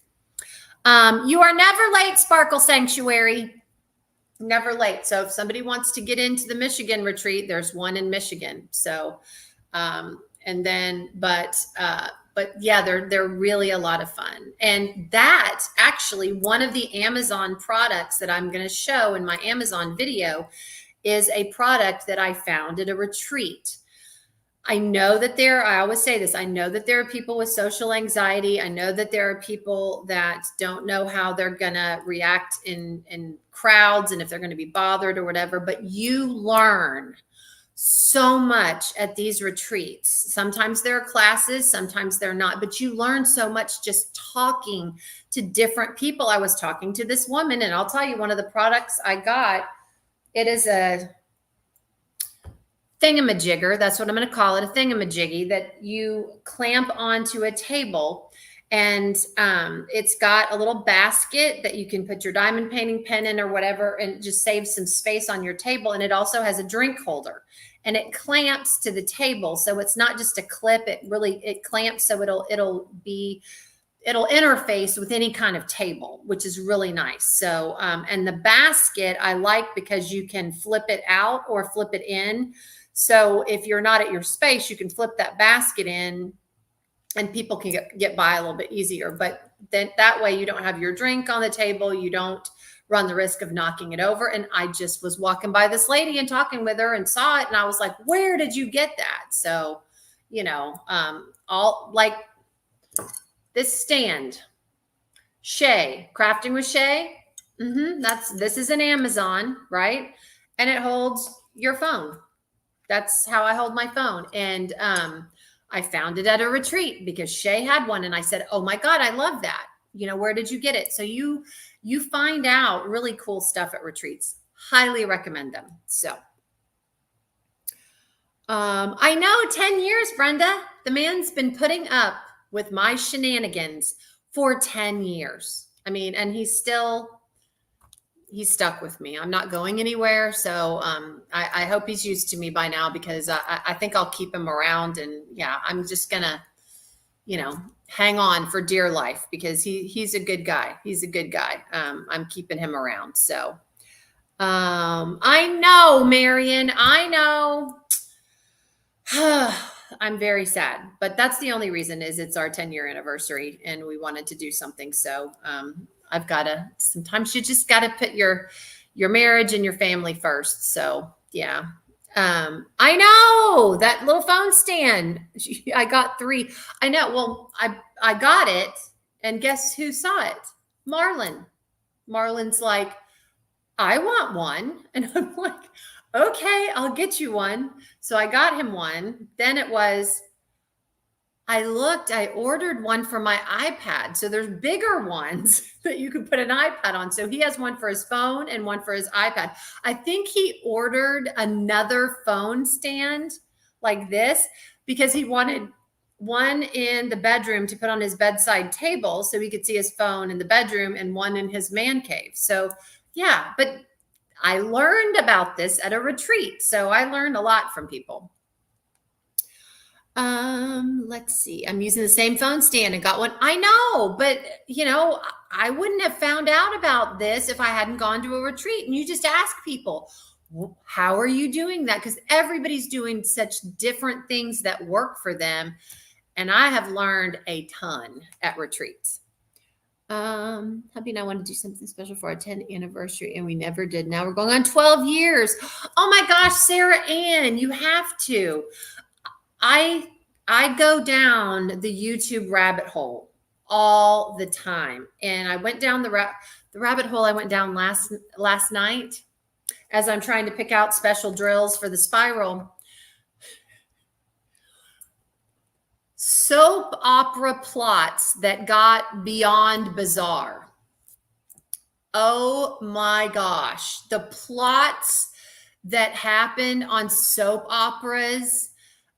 [SPEAKER 1] You are never late, Sparkle Sanctuary. Never late. So if somebody wants to get into the Michigan retreat, there's one in Michigan. So, but yeah, they're really a lot of fun. And that's actually one of the Amazon products that I'm going to show in my Amazon video is a product that I found at a retreat. I know that I always say this, I know that there are people with social anxiety. I know that there are people that don't know how they're going to react in crowds and if they're going to be bothered or whatever, but you learn so much at these retreats. Sometimes there are classes, sometimes they're not, but you learn so much just talking to different people. I was talking to this woman, and I'll tell you, one of the products I got, it is a thingamajigger. That's what I'm going to call it, a thingamajiggy that you clamp onto a table. And it's got a little basket that you can put your diamond painting pen in or whatever, and just save some space on your table. And it also has a drink holder, and it clamps to the table. So it's not just a clip. It clamps. So it'll interface with any kind of table, which is really nice. So, and the basket I like because you can flip it out or flip it in. So if you're not at your space, you can flip that basket in and people can get by a little bit easier. But then that way you don't have your drink on the table. You don't run the risk of knocking it over. And I just was walking by this lady and talking with her and saw it. And I was like, where did you get that? So, all like this stand, Shay, Crafting with Shay. This is an Amazon, right? And it holds your phone. That's how I hold my phone. And I found it at a retreat because Shay had one. And I said, oh my God, I love that. Where did you get it? So you find out really cool stuff at retreats. Highly recommend them. So I know 10 years, Brenda. The man's been putting up with my shenanigans for 10 years. I mean, and he's stuck with me. I'm not going anywhere. So I hope he's used to me by now, because I think I'll keep him around. And yeah, I'm just going to, hang on for dear life, because he's a good guy. He's a good guy. I'm keeping him around. So I know, Marion, I know. I'm very sad, but that's the only reason, is it's our 10-year anniversary and we wanted to do something. So sometimes you just got to put your marriage and your family first. So yeah. I know that little phone stand. I got 3. I know. Well, I got it, and guess who saw it? Marlon. Marlon's like, I want one. And I'm like, okay, I'll get you one. So I got him one. Then I ordered one for my iPad. So there's bigger ones that you can put an iPad on. So he has one for his phone and one for his iPad. I think he ordered another phone stand like this because he wanted one in the bedroom to put on his bedside table so he could see his phone in the bedroom, and one in his man cave. So yeah, but I learned about this at a retreat. So I learned a lot from people. Let's see. I'm using the same phone stand and got one. I know, but I wouldn't have found out about this if I hadn't gone to a retreat. And you just ask people, how are you doing that? Because everybody's doing such different things that work for them. And I have learned a ton at retreats. Hubby and I want to do something special for our 10th anniversary, and we never did. Now we're going on 12 years. Oh my gosh, Sarah Ann, you have to. I go down the YouTube rabbit hole all the time, and I went down the rabbit hole. I went down last night as I'm trying to pick out special drills for the spiral. Soap opera plots that got beyond bizarre. Oh my gosh. The plots that happen on soap operas.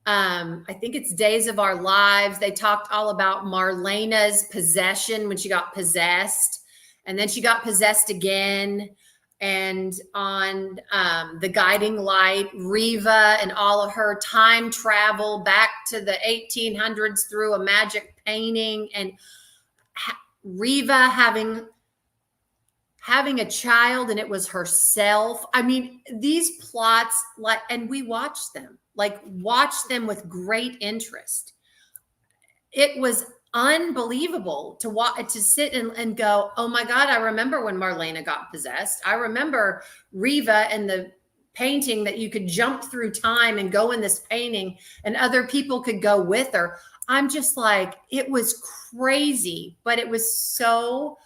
[SPEAKER 1] I think it's Days of Our Lives. They talked all about Marlena's possession when she got possessed, and then she got possessed again. And on The Guiding Light, Riva and all of her time travel back to the 1800s through a magic painting, and Riva having a child, and it was herself. I mean, these plots, and we watched them with great interest. It was unbelievable to watch, to sit and go, oh my God, I remember when Marlena got possessed. I remember Riva and the painting that you could jump through time and go in this painting, and other people could go with her. I'm just like, it was crazy, but it was so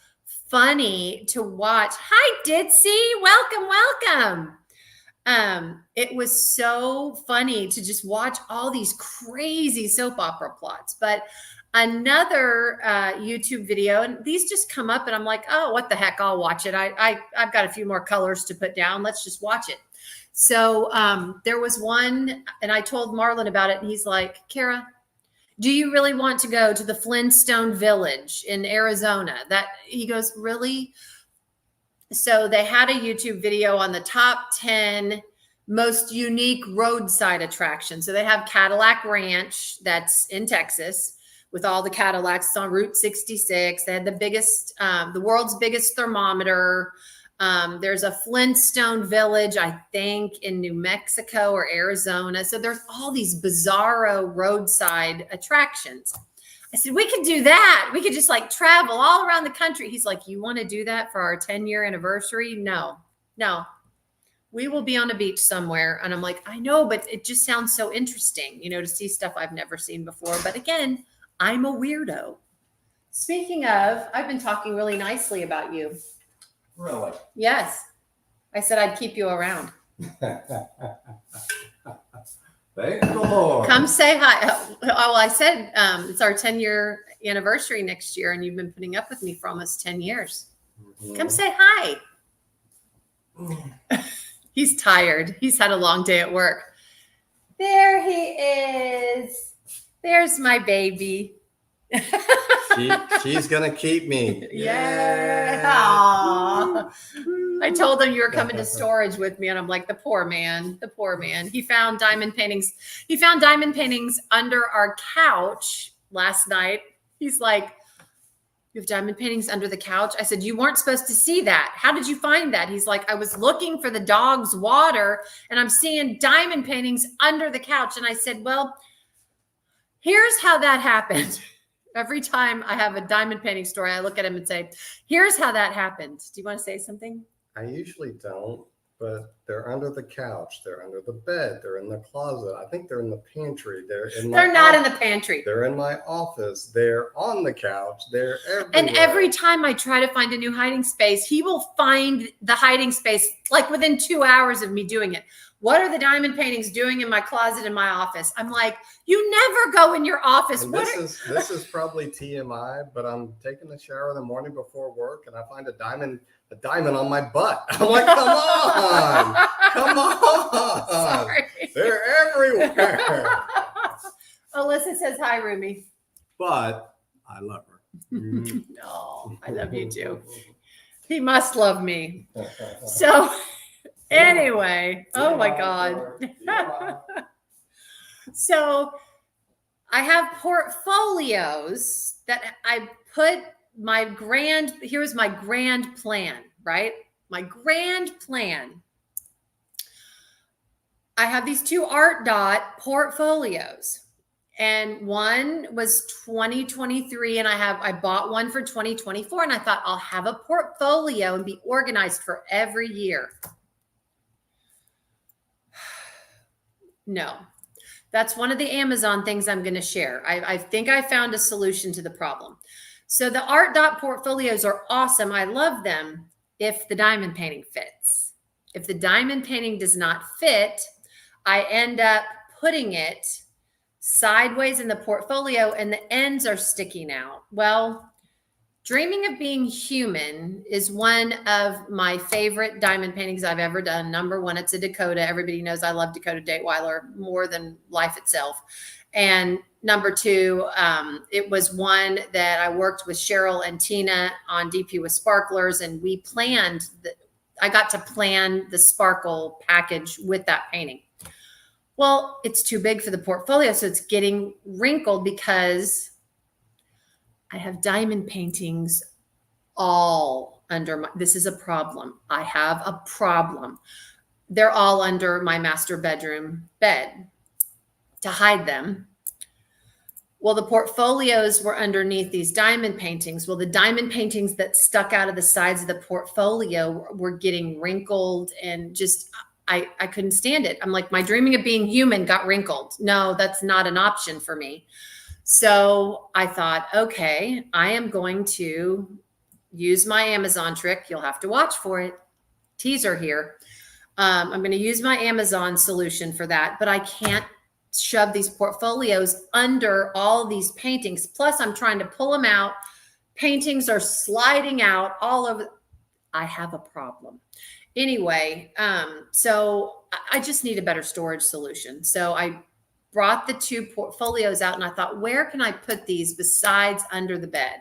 [SPEAKER 1] funny to watch. Hi, Ditzy. Welcome. It was so funny to just watch all these crazy soap opera plots. But another YouTube video, and these just come up, and I'm like, oh, what the heck, I'll watch it. I've got a few more colors to put down. Let's just watch it. So there was one, and I told Marlon about it, and he's like, Kara, do you really want to go to the Flintstone Village in Arizona? He goes, really? So they had a YouTube video on the top 10 most unique roadside attractions. So they have Cadillac Ranch, that's in Texas, with all the Cadillacs. It's on Route 66. They had the world's biggest thermometer. There's a Flintstone Village, I think, in New Mexico or Arizona. So there's all these bizarro roadside attractions. I said, we could do that. We could just travel all around the country. He's like, you want to do that for our 10-year anniversary? No. We will be on a beach somewhere. And I'm like, I know, but it just sounds so interesting, to see stuff I've never seen before. But again, I'm a weirdo. Speaking of, I've been talking really nicely about you.
[SPEAKER 2] Really?
[SPEAKER 1] Yes. I said I'd keep you around.
[SPEAKER 2] Thank the Lord.
[SPEAKER 1] Come say hi. Oh, I said it's our 10-year anniversary next year, and you've been putting up with me for almost 10 years. Mm-hmm. Come say hi. He's tired. He's had a long day at work. There he is. There's my baby.
[SPEAKER 2] She's gonna keep me.
[SPEAKER 1] Yeah. Aww. I told him you were coming to storage with me, and I'm like, the poor man. He found diamond paintings. He found diamond paintings under our couch last night. He's like, you have diamond paintings under the couch? I said, you weren't supposed to see that. How did you find that? He's like, I was looking for the dog's water, and I'm seeing diamond paintings under the couch. And I said, well, here's how that happened. Every time I have a diamond painting story, I look at him and say, here's how that happened. Do you want to say something?
[SPEAKER 2] I usually don't, but they're under the couch. They're under the bed. They're in the closet. I think they're in the pantry. They're not in the pantry. They're in my office. They're on the couch. They're everywhere.
[SPEAKER 1] And every time I try to find a new hiding space, he will find the hiding space within 2 hours of me doing it. What are the diamond paintings doing in my closet in my office? I'm like, you never go in your office.
[SPEAKER 2] This is probably TMI, but I'm taking a shower in the morning before work, and I find a diamond on my butt. I'm like, come on.
[SPEAKER 1] Sorry.
[SPEAKER 2] They're everywhere.
[SPEAKER 1] Alyssa says hi, Rumi.
[SPEAKER 2] But I love her.
[SPEAKER 1] No, I love you too. He must love me. So anyway, oh my God. So I have portfolios that I put here's my grand plan, right? My grand plan. I have these 2 Art Dot portfolios, And one was 2023, and I bought one for 2024, and I thought I'll have a portfolio and be organized for every year. No, that's one of the Amazon things I'm going to share. I think I found a solution to the problem. So the Art Dot portfolios are awesome. I love them if the diamond painting fits. If the diamond painting does not fit, I end up putting it sideways in the portfolio and the ends are sticking out. Well, Dreaming of Being Human is one of my favorite diamond paintings I've ever done. Number one, it's a Dakota. Everybody knows I love Dakota Dateweiler more than life itself. And number two, it was one that I worked with Cheryl and Tina on DP with Sparklers, and we planned I got to plan the sparkle package with that painting. Well, it's too big for the portfolio, so it's getting wrinkled because I have diamond paintings all under this is a problem. I have a problem. They're all under my master bedroom bed to hide them. Well, the portfolios were underneath these diamond paintings. Well, the diamond paintings that stuck out of the sides of the portfolio were getting wrinkled and just, I couldn't stand it. I'm like, my Dreaming of Being Human got wrinkled. No, that's not an option for me. So I thought, okay, I am going to use my Amazon trick. You'll have to watch for it. Teaser here. I'm going to use my Amazon solution for that, but I can't shove these portfolios under all these paintings. Plus, I'm trying to pull them out. Paintings are sliding out all over. I have a problem. Anyway, so I just need a better storage solution. So I brought the two portfolios out and I thought, where can I put these besides under the bed?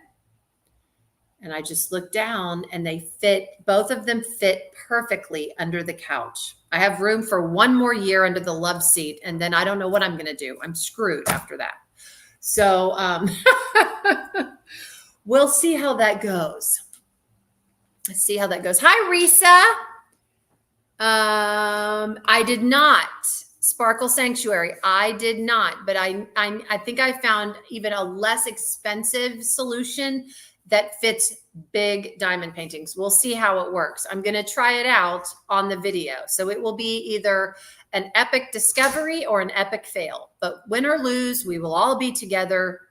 [SPEAKER 1] And I just looked down and they fit, both of them fit perfectly under the couch. I have room for one more year under the love seat. And then I don't know what I'm going to do. I'm screwed after that. So we'll see how that goes. Let's see how that goes. Hi, Risa. I did not Sparkle Sanctuary. I did not, but I think I found even a less expensive solution that fits big diamond paintings. We'll see how it works. I'm going to try it out on the video. So it will be either an epic discovery or an epic fail, but win or lose, we will all be together,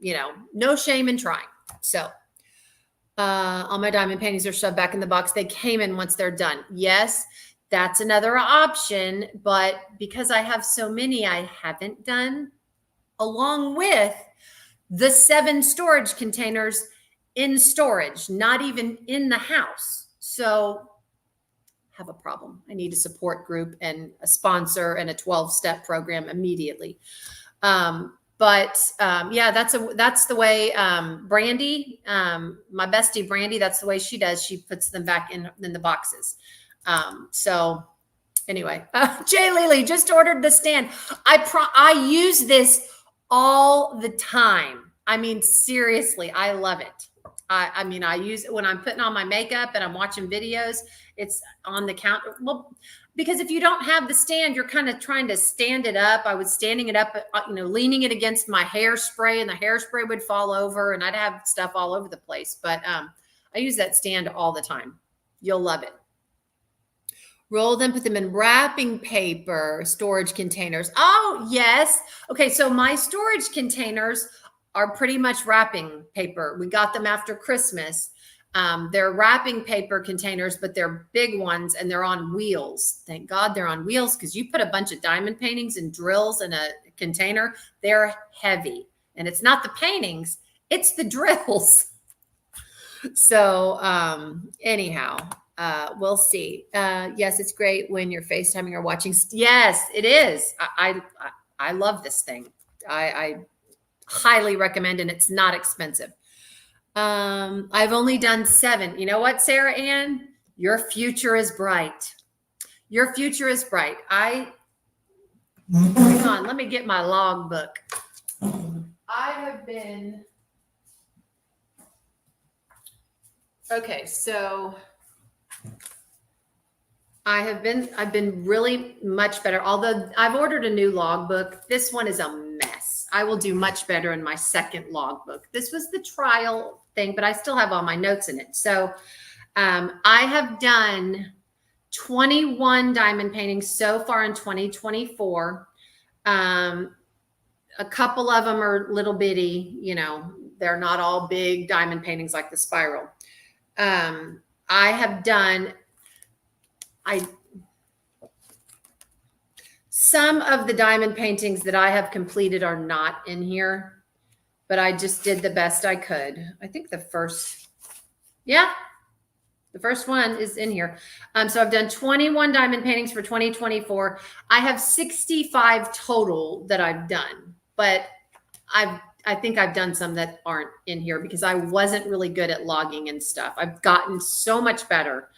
[SPEAKER 1] no shame in trying. So all my diamond paintings are shoved back in the box. They came in once they're done. Yes, that's another option, but because I have so many I haven't done, along with the 7 storage containers in storage, not even in the house. So I have a problem. I need a support group and a sponsor and a 12-step program immediately. Yeah, that's the way Brandy, my bestie Brandy, that's the way she does. She puts them back in the boxes. So anyway, Jay Lily just ordered the stand. I use this all the time. I mean, seriously, I love it. I use it when I'm putting on my makeup and I'm watching videos. It's on the counter. Well, because if you don't have the stand, you're kind of trying to stand it up. I was standing it up, leaning it against my hairspray, and the hairspray would fall over and I'd have stuff all over the place. But I use that stand all the time. You'll love it. Roll them, put them in wrapping paper, storage containers. Oh, yes. Okay, so my storage containers are pretty much wrapping paper. We got them after Christmas. They're wrapping paper containers, but they're big ones and they're on wheels. Thank God they're on wheels, because you put a bunch of diamond paintings and drills in a container, they're heavy. And it's not the paintings, it's the drills. So anyhow, we'll see. Yes, it's great when you're FaceTiming or watching. Yes, it is. I love this thing. I highly recommend, and it's not expensive. I've only done 7. You know what, Sarah Ann? Your future is bright. Your future is bright. Hang on, let me get my logbook. Okay, so I've been really much better. Although I've ordered a new logbook, this one is a mess. I will do much better in my second logbook. This was the trial thing, but I still have all my notes in it. So I have done 21 diamond paintings so far in 2024. A couple of them are little bitty, you know, they're not all big diamond paintings like the spiral. I have done, some of the diamond paintings that I have completed are not in here, but I just did the best I could. I think the first one is in here. So I've done 21 diamond paintings for 2024. I have 65 total that I've done, but I think I've done some that aren't in here because I wasn't really good at logging and stuff. I've gotten so much better.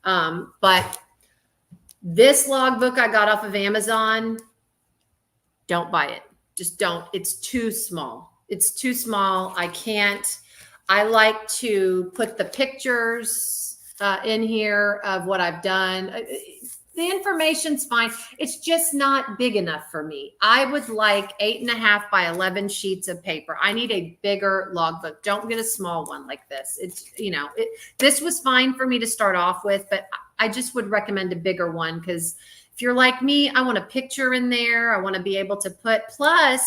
[SPEAKER 1] But this logbook I got off of Amazon, don't buy it. Just don't. It's too small. It's too small. I can't. I like to put the pictures in here of what I've done. The information's fine. It's just not big enough for me. I would like 8.5 by 11 sheets of paper. I need a bigger logbook. Don't get a small one like this. It's, you know, this was fine for me to start off with, but I just would recommend a bigger one because if you're like me, I want a picture in there. I want to be able to put, plus,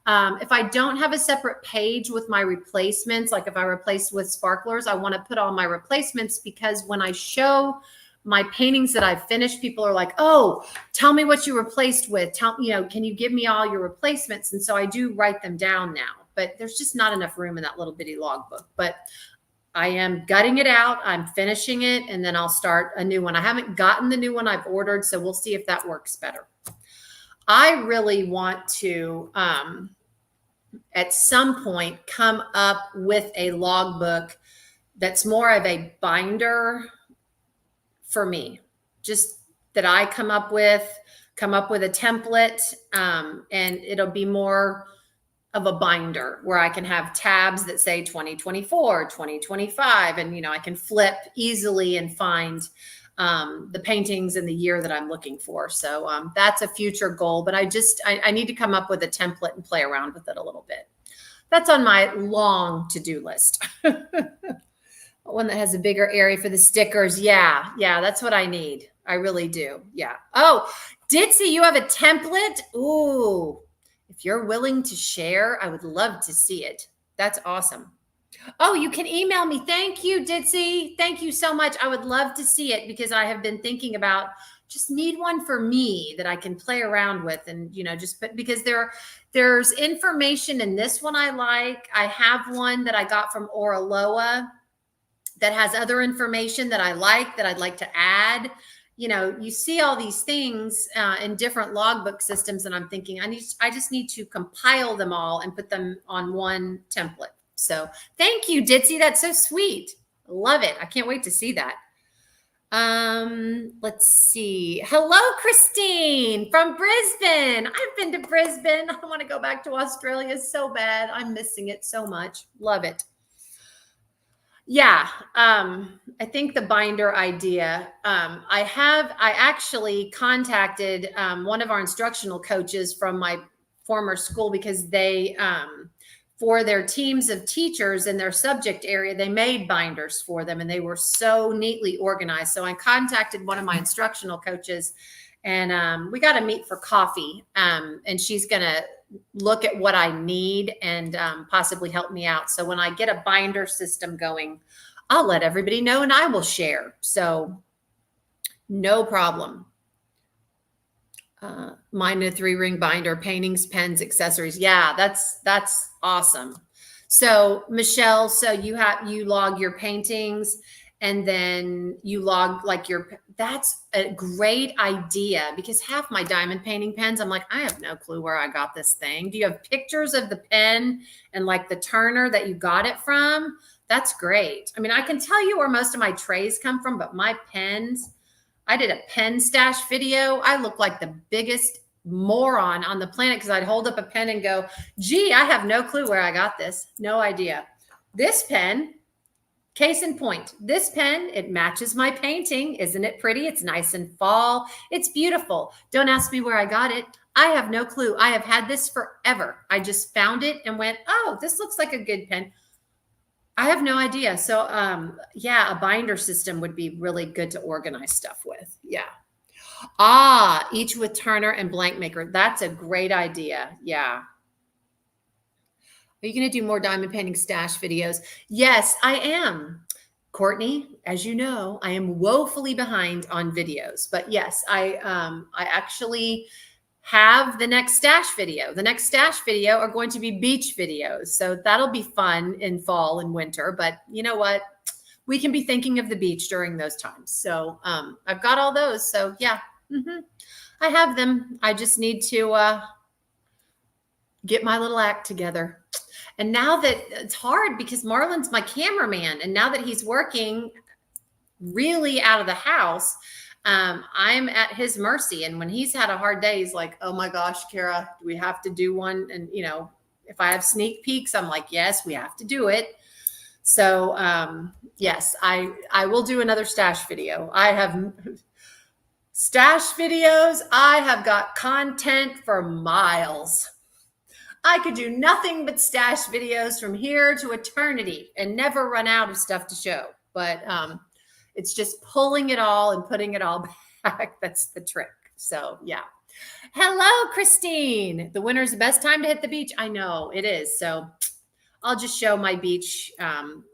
[SPEAKER 1] if I don't have a separate page with my replacements, like if I replace with sparklers, I want to put all my replacements because when I show my paintings that I've finished, people are like, oh, tell me what you replaced with. Can you give me all your replacements? And so I do write them down now, but there's just not enough room in that little bitty logbook. But I am gutting it out. I'm finishing it, and then I'll start a new one. I haven't gotten the new one I've ordered, so we'll see if that works better. I really want to, at some point, come up with a logbook that's more of a binder for me, just that I come up with a template, and it'll be more of a binder where I can have tabs that say 2024, 2025, and I can flip easily and find the paintings in the year that I'm looking for. So that's a future goal, but I need to come up with a template and play around with it a little bit. That's on my long to-do list. One that has a bigger area for the stickers. Yeah, that's what I need. I really do. Yeah. Oh, Ditzy, you have a template? Ooh, if you're willing to share, I would love to see it. That's awesome. Oh, you can email me. Thank you, Ditzy. Thank you so much. I would love to see it because I have been thinking about just need one for me that I can play around with, and because there's information in this one I like. I have one that I got from Oraloa that has other information that I like, that I'd like to add. You see all these things in different logbook systems, and I'm thinking I just need to compile them all and put them on one template. So thank you, Ditzy. That's so sweet. Love it. I can't wait to see that. Let's see. Hello, Christine from Brisbane. I've been to Brisbane. I want to go back to Australia so bad. I'm missing it so much. Love it. Yeah, I think the binder idea, I actually contacted one of our instructional coaches from my former school because they, for their teams of teachers in their subject area, they made binders for them and they were so neatly organized. So I contacted one of my instructional coaches, and we got to meet for coffee, and she's going to look at what I need and possibly help me out. So when I get a binder system going, I'll let everybody know and I will share. So no problem. Mine a 3-ring binder, paintings, pens, accessories. Yeah, that's awesome. So Michelle, so you log your paintings and then you log that's a great idea because half my diamond painting pens, I'm like, I have no clue where I got this thing. Do you have pictures of the pen and like the turner that you got it from? That's great. I mean, I can tell you where most of my trays come from, but my pens, I did a pen stash video. I look like the biggest moron on the planet because I'd hold up a pen and go, gee, I have no clue where I got this. No idea. This pen, case in point, this pen, it matches my painting. Isn't it pretty? It's nice and fall. It's beautiful. Don't ask me where I got it. I have no clue. I have had this forever. I just found it and went, oh, this looks like a good pen. I have no idea. So, yeah, a binder system would be really good to organize stuff with. Yeah. Each with Turner and blank maker. That's a great idea. Yeah. Are you going to do more diamond painting stash videos? Yes, I am. Courtney, as you know, I am woefully behind on videos, but yes, I actually have the next stash video. The next stash video are going to be beach videos. So that'll be fun in fall and winter, but you know what? We can be thinking of the beach during those times. So I've got all those. So yeah, I have them. I just need to get my little act together. And now that it's hard because Marlon's my cameraman, and now that he's working really out of the house, I'm at his mercy. And when he's had a hard day, he's like, oh my gosh, Kara, do we have to do one? And, you know, if I have sneak peeks, I'm like, yes, we have to do it. So, yes, I will do another stash video. I have stash videos. I have got content for miles. I could do nothing but stash videos from here to eternity and never run out of stuff to show. But it's just pulling it all and putting it all back. That's the trick. So, yeah. Hello, Christine. The winter's the best time to hit the beach. I know it is. So I'll just show my beach,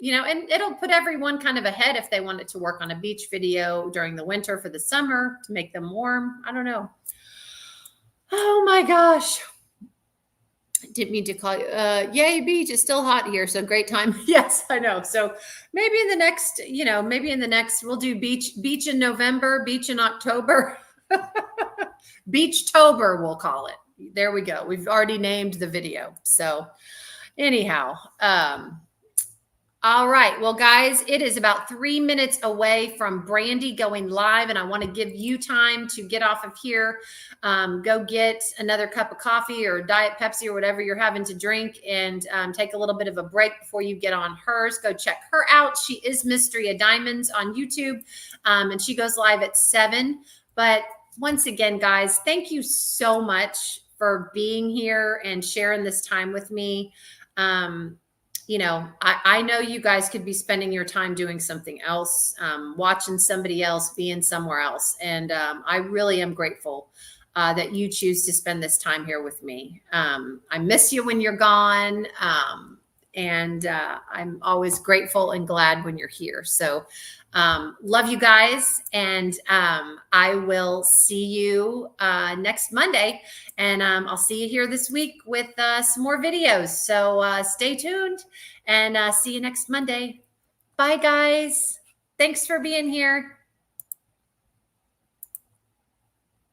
[SPEAKER 1] you know, and it'll put everyone kind of ahead if they wanted to work on a beach video during the winter for the summer to make them warm. I don't know. Oh, my gosh. Didn't mean to call you. Yay, beach is still hot here. So great time. Yes, I know. So maybe in the next, you know, we'll do beach in November, beach in October, Beachtober, we'll call it. There we go. We've already named the video. So anyhow, all right. Well, guys, it is about 3 minutes away from Brandy going live, and I want to give you time to get off of here, go get another cup of coffee or Diet Pepsi or whatever you're having to drink, and take a little bit of a break before you get on hers. Go check her out. She is Mystery of Diamonds on YouTube, and she goes live at 7. But once again, guys, thank you so much for being here and sharing this time with me. You know, I know you guys could be spending your time doing something else, watching somebody else, being somewhere else. And I really am grateful that you choose to spend this time here with me. I miss you when you're gone. And I'm always grateful and glad when you're here. So love you guys. And I will see you next Monday. And I'll see you here this week with some more videos. So stay tuned and see you next Monday. Bye, guys. Thanks for being here.